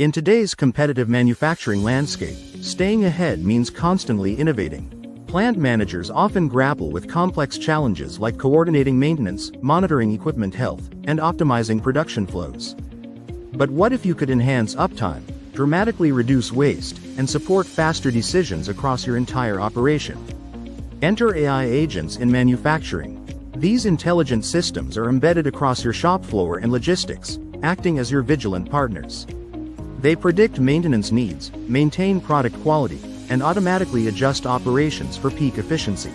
In today's competitive manufacturing landscape, staying ahead means constantly innovating. Plant managers often grapple with complex challenges like coordinating maintenance, monitoring equipment health, and optimizing production flows. But what if you could enhance uptime, dramatically reduce waste, and support faster decisions across your entire operation? Enter AI agents in manufacturing. These intelligent systems are embedded across your shop floor and logistics, acting as your vigilant partners. They predict maintenance needs, maintain product quality, and automatically adjust operations for peak efficiency.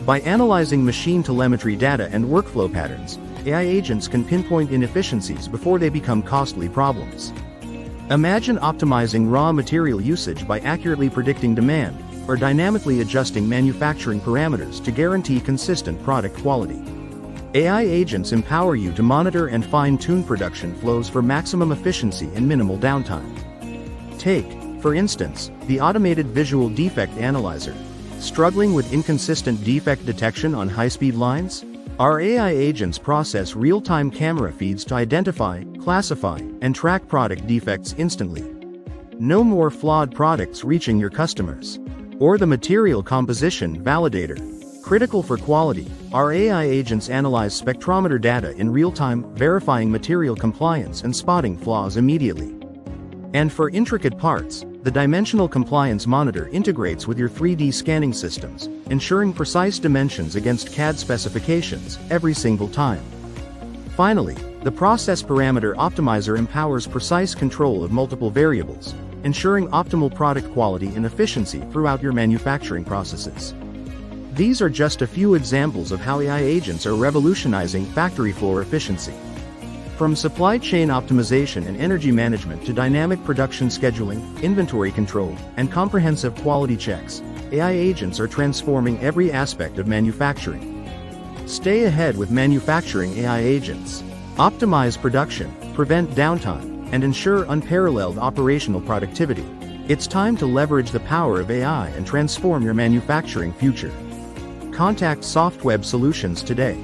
By analyzing machine telemetry data and workflow patterns, AI agents can pinpoint inefficiencies before they become costly problems. Imagine optimizing raw material usage by accurately predicting demand, or dynamically adjusting manufacturing parameters to guarantee consistent product quality. AI agents empower you to monitor and fine-tune production flows for maximum efficiency and minimal downtime. Take, for instance, the automated visual defect analyzer. Struggling with inconsistent defect detection on high-speed lines? Our AI agents process real-time camera feeds to identify, classify, and track product defects instantly. No more flawed products reaching your customers. Or the material composition validator. Critical for quality, our AI agents analyze spectrometer data in real time, verifying material compliance and spotting flaws immediately. And for intricate parts, the Dimensional Compliance Monitor integrates with your 3D scanning systems, ensuring precise dimensions against CAD specifications every single time. Finally, the Process Parameter Optimizer empowers precise control of multiple variables, ensuring optimal product quality and efficiency throughout your manufacturing processes. These are just a few examples of how AI agents are revolutionizing factory floor efficiency. From supply chain optimization and energy management to dynamic production scheduling, inventory control, and comprehensive quality checks, AI agents are transforming every aspect of manufacturing. Stay ahead with manufacturing AI agents. Optimize production, prevent downtime, and ensure unparalleled operational productivity. It's time to leverage the power of AI and transform your manufacturing future. Contact Softweb Solutions today.